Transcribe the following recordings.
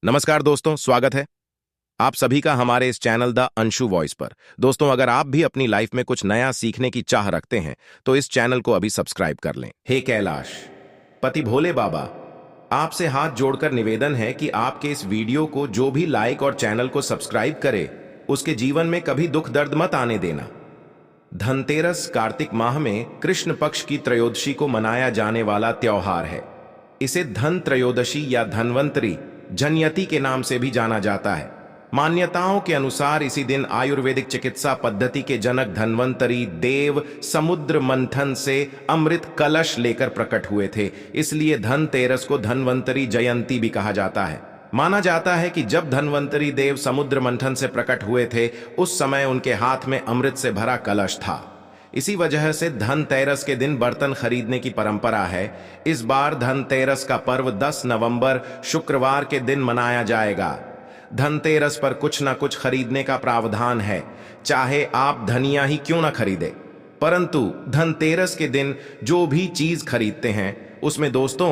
नमस्कार दोस्तों, स्वागत है आप सभी का हमारे इस चैनल द अंशु वॉइस पर। दोस्तों, अगर आप भी अपनी लाइफ में कुछ नया सीखने की चाह रखते हैं तो इस चैनल को अभी सब्सक्राइब कर लें। हे कैलाश, पति भोले बाबा, आपसे हाथ जोड़कर निवेदन है कि आपके इस वीडियो को जो भी लाइक और चैनल को सब्सक्राइब करे उसके जीवन में कभी दुख दर्द मत आने देना। धनतेरस कार्तिक माह में कृष्ण पक्ष की त्रयोदशी को मनाया जाने वाला त्योहार है। इसे धन त्रयोदशी या धनवंतरी जनयति के नाम से भी जाना जाता है। मान्यताओं के अनुसार इसी दिन आयुर्वेदिक चिकित्सा पद्धति के जनक धन्वंतरी देव समुद्र मंथन से अमृत कलश लेकर प्रकट हुए थे, इसलिए धनतेरस को धन्वंतरी जयंती भी कहा जाता है। माना जाता है कि जब धन्वंतरी देव समुद्र मंथन से प्रकट हुए थे उस समय उनके हाथ में अमृत से भरा कलश था। इसी वजह से धनतेरस के दिन बर्तन खरीदने की परंपरा है। इस बार धनतेरस का पर्व 10 नवंबर शुक्रवार के दिन मनाया जाएगा। धनतेरस पर कुछ ना कुछ खरीदने का प्रावधान है, चाहे आप धनिया ही क्यों ना खरीदे। परंतु धनतेरस के दिन जो भी चीज खरीदते हैं उसमें दोस्तों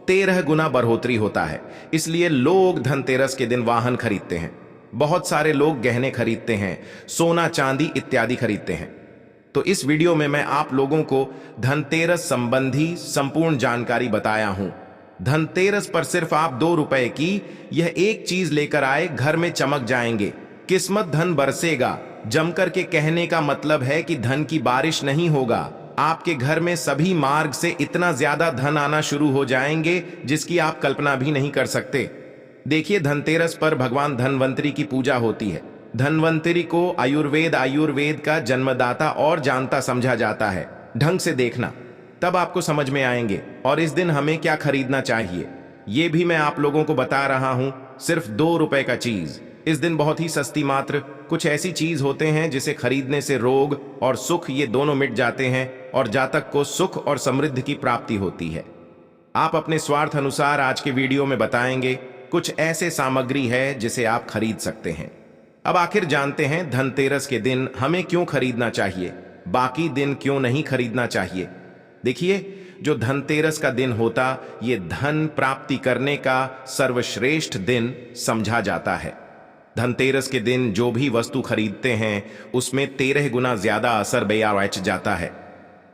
13 गुना बढ़ोतरी होता है। इसलिए लोग धनतेरस के दिन वाहन खरीदते हैं, बहुत सारे लोग गहने खरीदते हैं, सोना चांदी इत्यादि खरीदते हैं। तो इस वीडियो में मैं आप लोगों को धनतेरस संबंधी संपूर्ण जानकारी बताया हूं। धनतेरस पर सिर्फ आप 2 रुपए की यह एक चीज लेकर आए, घर में चमक जाएंगे, किस्मत धन बरसेगा। जमकर के कहने का मतलब है कि धन की बारिश नहीं होगा, आपके घर में सभी मार्ग से इतना ज्यादा धन आना शुरू हो जाएंगे जिसकी आप कल्पना भी नहीं कर सकते। देखिए, धनतेरस पर भगवान धन्वंतरी की पूजा होती है। धन्वंतरी को आयुर्वेद का जन्मदाता और जानता समझा जाता है। ढंग से देखना, तब आपको समझ में आएंगे। और इस दिन हमें क्या खरीदना चाहिए ये भी मैं आप लोगों को बता रहा हूं। सिर्फ 2 रुपए का चीज इस दिन बहुत ही सस्ती मात्र। कुछ ऐसी चीज होते हैं जिसे खरीदने से रोग और सुख ये दोनों मिट जाते हैं और जातक को सुख और समृद्धि की प्राप्ति होती है। आप अपने स्वार्थ अनुसार आज के वीडियो में बताएंगे कुछ ऐसे सामग्री है जिसे आप खरीद सकते हैं। अब आखिर जानते हैं धनतेरस के दिन हमें क्यों खरीदना चाहिए, बाकी दिन क्यों नहीं खरीदना चाहिए। देखिए, जो धनतेरस का दिन होता ये धन प्राप्ति करने का सर्वश्रेष्ठ दिन समझा जाता है। धनतेरस के दिन जो भी वस्तु खरीदते हैं उसमें 13 गुना ज्यादा असर बेच जाता है।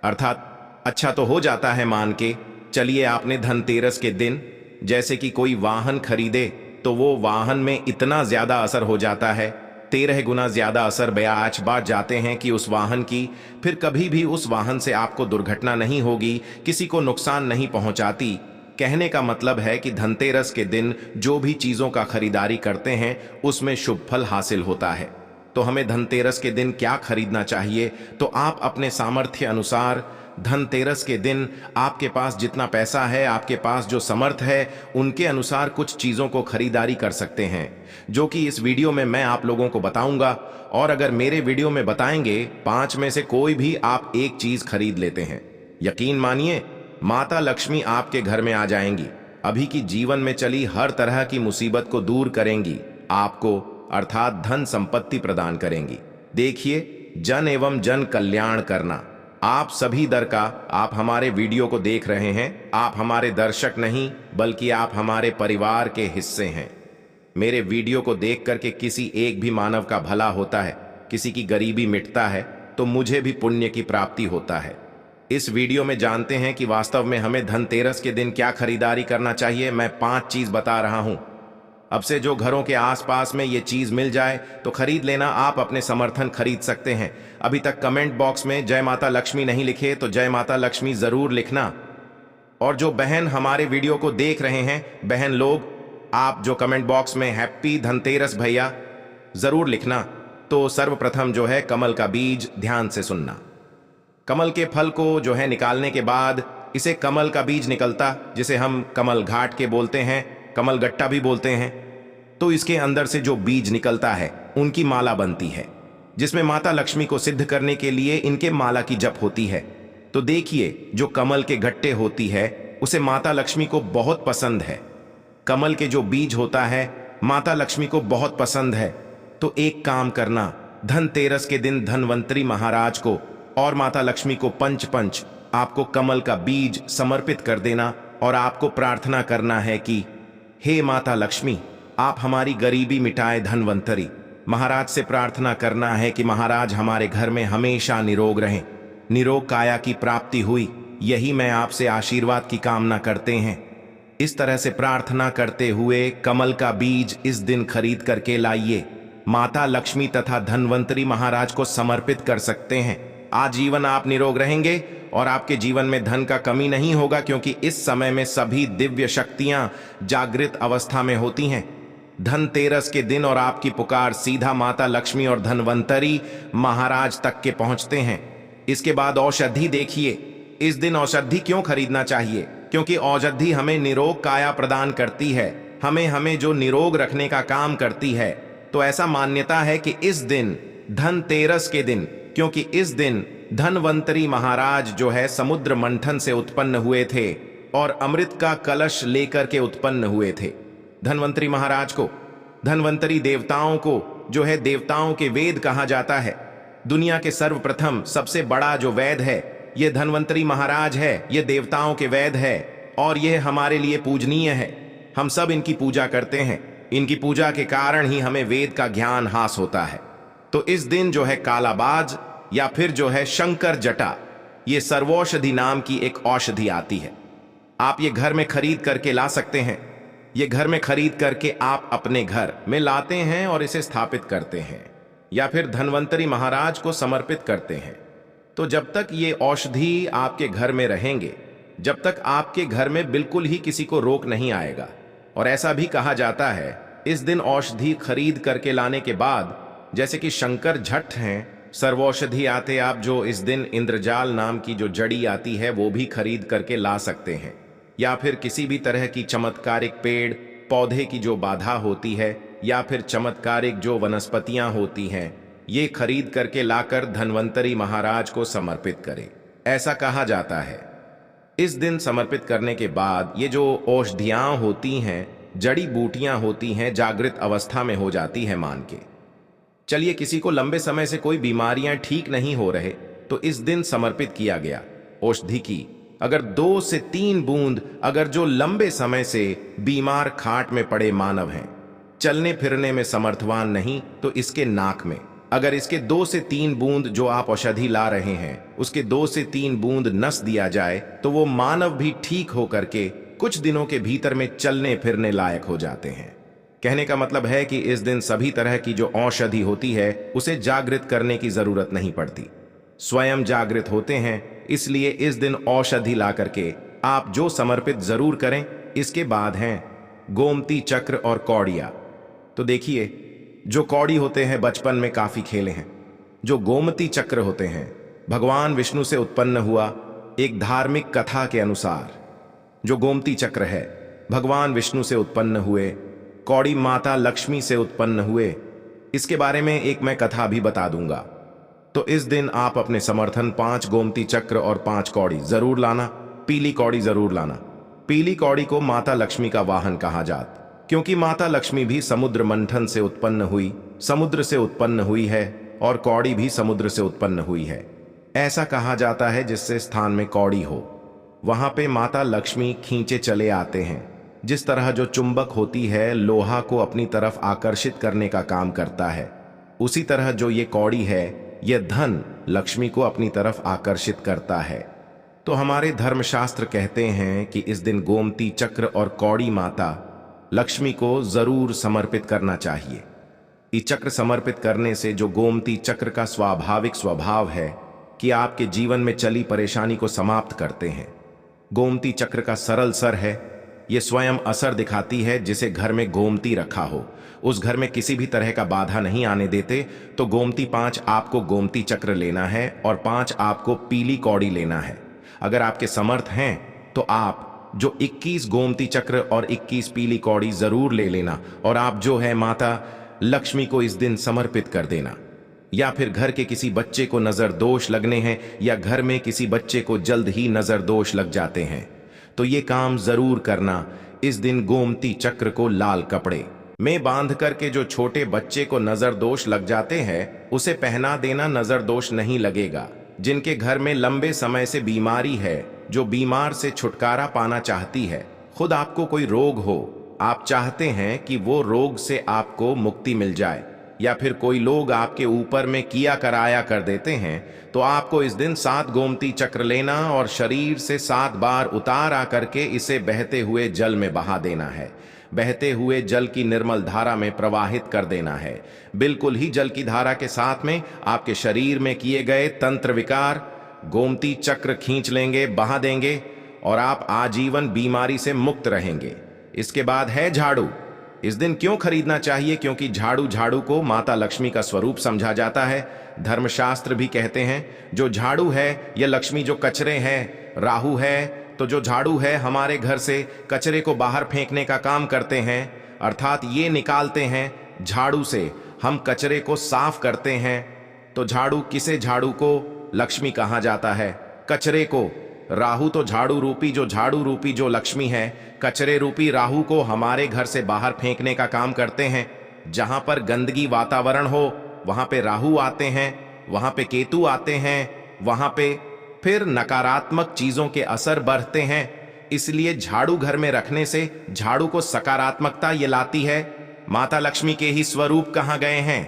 अर्थात अच्छा तो हो जाता है मान के चलिए, आपने धनतेरस के दिन जैसे कि कोई वाहन खरीदे तो वो वाहन में इतना ज्यादा असर हो जाता है, 13 गुना ज्यादा असर ब्याज बांट जाते हैं कि उस वाहन की फिर कभी भी उस वाहन से आपको दुर्घटना नहीं होगी, किसी को नुकसान नहीं पहुंचाती। कहने का मतलब है कि धनतेरस के दिन जो भी चीजों का खरीदारी करते हैं उसमें शुभ फल हासिल होता है। तो हमें धनतेरस के दिन क्या खरीदना चाहिए, तो आप अपने सामर्थ्य अनुसार धनतेरस के दिन आपके पास जितना पैसा है, आपके पास जो समर्थ है, उनके अनुसार कुछ चीजों को खरीदारी कर सकते हैं, जो कि इस वीडियो में मैं आप लोगों को बताऊंगा। और अगर मेरे वीडियो में बताएंगे 5 में से कोई भी आप एक चीज खरीद लेते हैं, यकीन मानिए माता लक्ष्मी आपके घर में आ जाएंगी। अभी की जीवन में चली हर तरह की मुसीबत को दूर करेंगी, आपको अर्थात धन संपत्ति प्रदान करेंगी। देखिए, जन एवं जन कल्याण करना आप सभी दर का। आप हमारे वीडियो को देख रहे हैं, आप हमारे दर्शक नहीं बल्कि आप हमारे परिवार के हिस्से हैं। मेरे वीडियो को देख करके किसी एक भी मानव का भला होता है, किसी की गरीबी मिटता है, तो मुझे भी पुण्य की प्राप्ति होता है। इस वीडियो में जानते हैं कि वास्तव में हमें धनतेरस के दिन क्या खरीदारी करना चाहिए। मैं 5 चीज बता रहा हूं। अब से जो घरों के आसपास में ये चीज मिल जाए तो खरीद लेना, आप अपने समर्थन खरीद सकते हैं। अभी तक कमेंट बॉक्स में जय माता लक्ष्मी नहीं लिखे तो जय माता लक्ष्मी जरूर लिखना। और जो बहन हमारे वीडियो को देख रहे हैं, बहन लोग, आप जो कमेंट बॉक्स में हैप्पी धनतेरस भैया जरूर लिखना। तो सर्वप्रथम जो है कमल का बीज ध्यान से सुनना। कमल के फल को जो है निकालने के बाद इसे कमल का बीज निकलता, जिसे हम कमल घाट के बोलते हैं, कमल गट्टा भी बोलते हैं। तो इसके अंदर से जो बीज निकलता है उनकी माला बनती है, जिसमें माता लक्ष्मी को सिद्ध करने के लिए इनके माला की जप होती है। तो देखिए, जो कमल के गट्टे होती है उसे माता लक्ष्मी को बहुत पसंद है। कमल के जो बीज होता है माता लक्ष्मी को बहुत पसंद है। तो एक काम करना, धनतेरस के दिन धन्वंतरी महाराज को और माता लक्ष्मी को पंच आपको कमल का बीज समर्पित कर देना और आपको प्रार्थना करना है कि हे माता लक्ष्मी, आप हमारी गरीबी मिटाए धनवंतरी। महाराज से प्रार्थना करना है कि महाराज हमारे घर में हमेशा निरोग रहें, निरोग काया की प्राप्ति हुई, यही मैं आपसे आशीर्वाद की कामना करते हैं। इस तरह से प्रार्थना करते हुए कमल का बीज इस दिन खरीद करके लाइए, माता लक्ष्मी तथा धनवंतरी महाराज को समर्पित कर सकते हैं। आजीवन आप निरोग रहेंगे और आपके जीवन में धन का कमी नहीं होगा, क्योंकि इस समय में सभी दिव्य शक्तियां जागृत अवस्था में होती हैं। धनतेरस के दिन और आपकी पुकार सीधा माता लक्ष्मी और धनवंतरी महाराज तक के पहुंचते हैं। इसके बाद औषधि देखिए। इस दिन औषधि क्यों खरीदना चाहिए? क्योंकि औषधि हमें निरोग काया प्रदान करती है, हमें जो निरोग रखने का काम करती है। तो ऐसा मान्यता है कि इस दिन धनतेरस के दिन, क्योंकि इस दिन धनवंतरी महाराज जो है समुद्र मंथन से उत्पन्न हुए थे और अमृत का कलश लेकर के उत्पन्न हुए थे। धनवंतरी महाराज को, धनवंतरी देवताओं को जो है देवताओं के वेद कहा जाता है। दुनिया के सर्वप्रथम सबसे बड़ा जो वेद है ये धनवंतरी महाराज है, ये देवताओं के वेद है और यह हमारे लिए पूजनीय है। हम सब इनकी पूजा करते हैं, इनकी पूजा के कारण ही हमें वेद का ज्ञान हासिल होता है। तो इस दिन जो है कालाबाज या फिर जो है शंकर जटा, ये सर्वौषधि नाम की एक औषधि आती है। आप ये घर में खरीद करके ला सकते हैं। ये घर में खरीद करके आप अपने घर में लाते हैं और इसे स्थापित करते हैं या फिर धनवंतरी महाराज को समर्पित करते हैं। तो जब तक ये औषधि आपके घर में रहेंगे, जब तक आपके घर में बिल्कुल ही किसी को रोग नहीं आएगा। और ऐसा भी कहा जाता है इस दिन औषधि खरीद करके लाने के बाद, जैसे कि शंकर झट हैं, सर्वौषधि आते आप जो इस दिन इंद्रजाल नाम की जो जड़ी आती है वो भी खरीद करके ला सकते हैं। या फिर किसी भी तरह की चमत्कारिक पेड़ पौधे की जो बाधा होती है या फिर चमत्कारिक जो वनस्पतियां होती हैं, ये खरीद करके लाकर धनवंतरी महाराज को समर्पित करें, ऐसा कहा जाता है। इस दिन समर्पित करने के बाद ये जो औषधियां होती हैं, जड़ी बूटियां होती हैं, जागृत अवस्था में हो जाती है मान के। चलिए, किसी को लंबे समय से कोई बीमारियां ठीक नहीं हो रहे तो इस दिन समर्पित किया गया औषधि की अगर 2 से 3 बूंद, अगर जो लंबे समय से बीमार खाट में पड़े मानव हैं, चलने फिरने में समर्थवान नहीं, तो इसके नाक में अगर इसके 2 से 3 बूंद जो आप औषधि ला रहे हैं उसके 2 से 3 बूंद नस दिया जाए तो वो मानव भी ठीक होकर के कुछ दिनों के भीतर में चलने फिरने लायक हो जाते हैं। कहने का मतलब है कि इस दिन सभी तरह की जो औषधि होती है उसे जागृत करने की जरूरत नहीं पड़ती, स्वयं जागृत होते हैं। इसलिए इस दिन औषधि ला करके आप जो समर्पित जरूर करें। इसके बाद हैं गोमती चक्र और कौड़िया। तो देखिए, जो कौड़ी होते हैं बचपन में काफी खेले हैं। जो गोमती चक्र होते हैं भगवान विष्णु से उत्पन्न हुआ एक धार्मिक कथा के अनुसार जो गोमती चक्र है भगवान विष्णु से उत्पन्न हुए, कौड़ी माता लक्ष्मी से उत्पन्न हुए। इसके बारे में एक मैं कथा भी बता दूंगा। तो इस दिन आप अपने समर्थन 5 गोमती चक्र और 5 कौड़ी जरूर लाना। पीली कौड़ी जरूर लाना। पीली कौड़ी को माता लक्ष्मी का वाहन कहा जाता, क्योंकि माता लक्ष्मी भी समुद्र मंथन से उत्पन्न हुई, समुद्र से उत्पन्न हुई है और कौड़ी भी समुद्र से उत्पन्न हुई है। ऐसा कहा जाता है जिससे स्थान में कौड़ी हो वहां पे माता लक्ष्मी खींचे चले आते हैं। जिस तरह जो चुंबक होती है लोहा को अपनी तरफ आकर्षित करने का काम करता है, उसी तरह जो ये कौड़ी है यह धन लक्ष्मी को अपनी तरफ आकर्षित करता है। तो हमारे धर्मशास्त्र कहते हैं कि इस दिन गोमती चक्र और कौड़ी माता लक्ष्मी को जरूर समर्पित करना चाहिए। ये चक्र समर्पित करने से जो गोमती चक्र का स्वाभाविक स्वभाव है कि आपके जीवन में चली परेशानी को समाप्त करते हैं। गोमती चक्र का सरल सर है, ये स्वयं असर दिखाती है। जिसे घर में गोमती रखा हो उस घर में किसी भी तरह का बाधा नहीं आने देते। तो गोमती 5 आपको गोमती चक्र लेना है और 5 आपको पीली कौड़ी लेना है। अगर आपके समर्थ हैं तो आप जो 21 गोमती चक्र और 21 पीली कौड़ी जरूर ले लेना और आप जो है माता लक्ष्मी को इस दिन समर्पित कर देना। या फिर घर के किसी बच्चे को नजर दोष लगने हैं या घर में किसी बच्चे को जल्द ही नजर दोष लग जाते हैं तो ये काम जरूर करना। इस दिन गोमती चक्र को लाल कपड़े में बांध करके जो छोटे बच्चे को नजर दोष लग जाते हैं उसे पहना देना, नजर दोष नहीं लगेगा। जिनके घर में लंबे समय से बीमारी है, जो बीमार से छुटकारा पाना चाहती है, खुद आपको कोई रोग हो आप चाहते हैं कि वो रोग से आपको मुक्ति मिल जाए, या फिर कोई लोग आपके ऊपर में किया कराया कर देते हैं, तो आपको इस दिन 7 गोमती चक्र लेना और शरीर से 7 बार उतार आकर के इसे बहते हुए जल में बहा देना है। बहते हुए जल की निर्मल धारा में प्रवाहित कर देना है। बिल्कुल ही जल की धारा के साथ में आपके शरीर में किए गए तंत्र विकार गोमती चक्र खींच लेंगे, बहा देंगे, और आप आजीवन बीमारी से मुक्त रहेंगे। इसके बाद है झाड़ू। इस दिन क्यों खरीदना चाहिए? क्योंकि झाड़ू को माता लक्ष्मी का स्वरूप समझा जाता है। धर्मशास्त्र भी कहते हैं जो झाड़ू है यह लक्ष्मी, जो कचरे हैं राहु है, तो जो झाड़ू है हमारे घर से कचरे को बाहर फेंकने का काम करते हैं, अर्थात ये निकालते हैं। झाड़ू से हम कचरे को साफ करते हैं। तो झाड़ू किसे? झाड़ू को लक्ष्मी कहा जाता है, कचरे को राहु। तो झाड़ू रूपी जो लक्ष्मी है, कचरे रूपी राहु को हमारे घर से बाहर फेंकने का काम करते हैं। जहां पर गंदगी वातावरण हो वहां पे राहु आते हैं, वहां पे केतु आते हैं, वहां पे फिर नकारात्मक चीजों के असर बढ़ते हैं। इसलिए झाड़ू घर में रखने से झाड़ू को सकारात्मकता ये लाती है। माता लक्ष्मी के ही स्वरूप कहाँ गए हैं?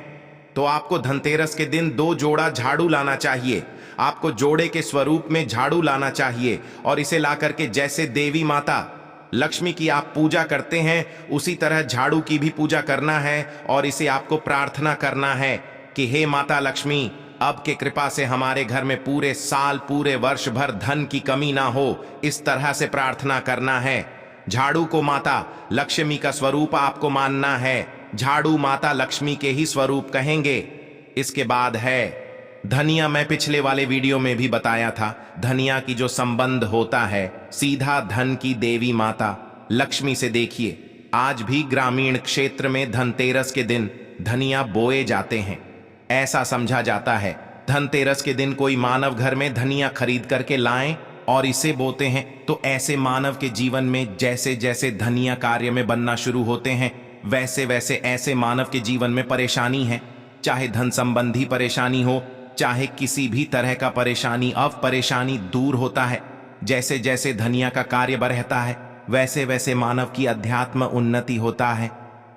तो आपको धनतेरस के दिन 2 जोड़ा झाड़ू लाना चाहिए। आपको जोड़े के स्वरूप में झाड़ू लाना चाहिए और इसे ला करके जैसे देवी माता लक्ष्मी की आप पूजा करते हैं उसी तरह झाड़ू की भी पूजा करना है, और इसे आपको प्रार्थना करना है कि हे माता लक्ष्मी, अब के कृपा से हमारे घर में पूरे साल पूरे वर्ष भर धन की कमी ना हो। इस तरह से प्रार्थना करना है। झाड़ू को माता लक्ष्मी का स्वरूप आपको मानना है। झाड़ू माता लक्ष्मी के ही स्वरूप कहेंगे। इसके बाद है धनिया। मैं पिछले वाले वीडियो में भी बताया था, धनिया की जो संबंध होता है सीधा धन की देवी माता लक्ष्मी से। देखिए आज भी ग्रामीण क्षेत्र में धनतेरस के दिन धनिया बोए जाते हैं। ऐसा समझा जाता है धनतेरस के दिन कोई मानव घर में धनिया खरीद करके लाएं और इसे बोते हैं, तो ऐसे मानव के जीवन में जैसे जैसे धनिया कार्य में बनना शुरू होते हैं, वैसे वैसे ऐसे मानव के जीवन में परेशानी है। चाहे धन संबंधी परेशानी हो, चाहे किसी भी तरह का परेशानी, अब परेशानी दूर होता है। जैसे जैसे धनिया का कार्य बढ़ता है वैसे वैसे मानव की अध्यात्म उन्नति होता है।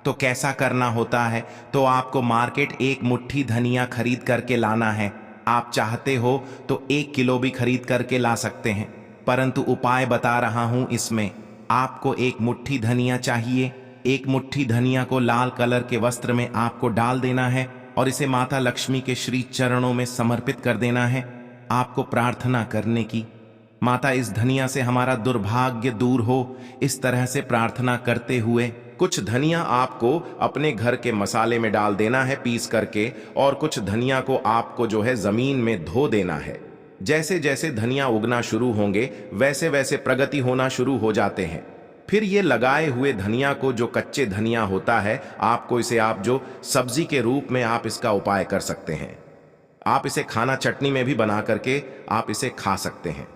तो कैसा करना होता है? तो आपको मार्केट 1 मुट्ठी धनिया खरीद करके लाना है। आप चाहते हो तो 1 किलो भी खरीद करके ला सकते हैं, परंतु उपाय बता रहा हूं इसमें। आपको 1 मुट्ठी धनिया चाहिए। 1 मुट्ठी धनिया को लाल कलर के वस्त्र में आपको डाल देना है और इसे माता लक्ष्मी के श्री चरणों में समर्पित कर देना है। आपको प्रार्थना करने की, माता इस धनिया से हमारा दुर्भाग्य दूर हो। इस तरह से प्रार्थना करते हुए कुछ धनिया आपको अपने घर के मसाले में डाल देना है पीस करके, और कुछ धनिया को आपको जो है जमीन में धो देना है। जैसे जैसे धनिया उगना शुरू होंगे वैसे वैसे प्रगति होना शुरू हो जाते हैं। फिर ये लगाए हुए धनिया को, जो कच्चे धनिया होता है, आपको इसे आप जो सब्जी के रूप में आप इसका उपाय कर सकते हैं। आप इसे खाना चटनी में भी बना करके आप इसे खा सकते हैं।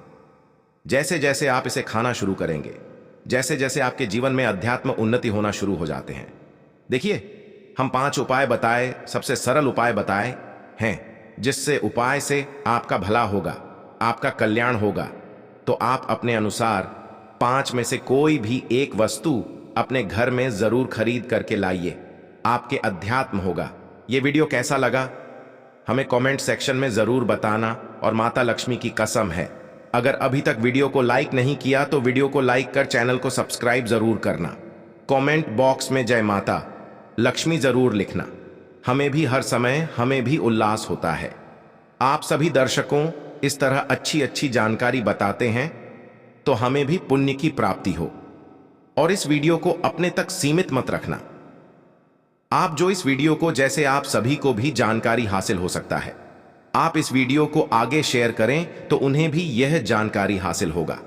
जैसे जैसे आप इसे खाना शुरू करेंगे, जैसे जैसे आपके जीवन में अध्यात्म उन्नति होना शुरू हो जाते हैं। देखिए हम 5 उपाय बताए, सबसे सरल उपाय बताए हैं, जिससे उपाय से आपका भला होगा, आपका कल्याण होगा। तो आप अपने अनुसार 5 में से कोई भी एक वस्तु अपने घर में जरूर खरीद करके लाइए, आपके अध्यात्म होगा। ये वीडियो कैसा लगा हमें कमेंट सेक्शन में जरूर बताना, और माता लक्ष्मी की कसम है अगर अभी तक वीडियो को लाइक नहीं किया तो वीडियो को लाइक कर चैनल को सब्सक्राइब जरूर करना। कमेंट बॉक्स में जय माता लक्ष्मी जरूर लिखना। हमें भी हर समय हमें भी उल्लास होता है। आप सभी दर्शकों इस तरह अच्छी अच्छी जानकारी बताते हैं तो हमें भी पुण्य की प्राप्ति हो। और इस वीडियो को अपने तक सीमित मत रखना। आप जो इस वीडियो को, जैसे आप सभी को भी जानकारी हासिल हो सकता है, आप इस वीडियो को आगे शेयर करें तो उन्हें भी यह जानकारी हासिल होगा।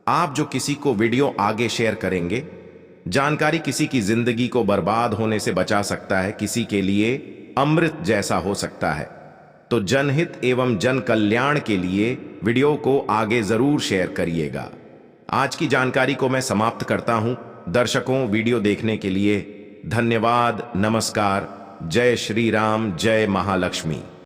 आप जो किसी को वीडियो आगे शेयर करेंगे, जानकारी किसी की जिंदगी को बर्बाद होने से बचा सकता है, किसी के लिए अमृत जैसा हो सकता है। तो जनहित एवं जन कल्याण के लिए वीडियो को आगे जरूर शेयर करिएगा। आज की जानकारी को मैं समाप्त करता हूं। दर्शकों वीडियो देखने के लिए धन्यवाद। नमस्कार। जय श्री राम, जय महालक्ष्मी।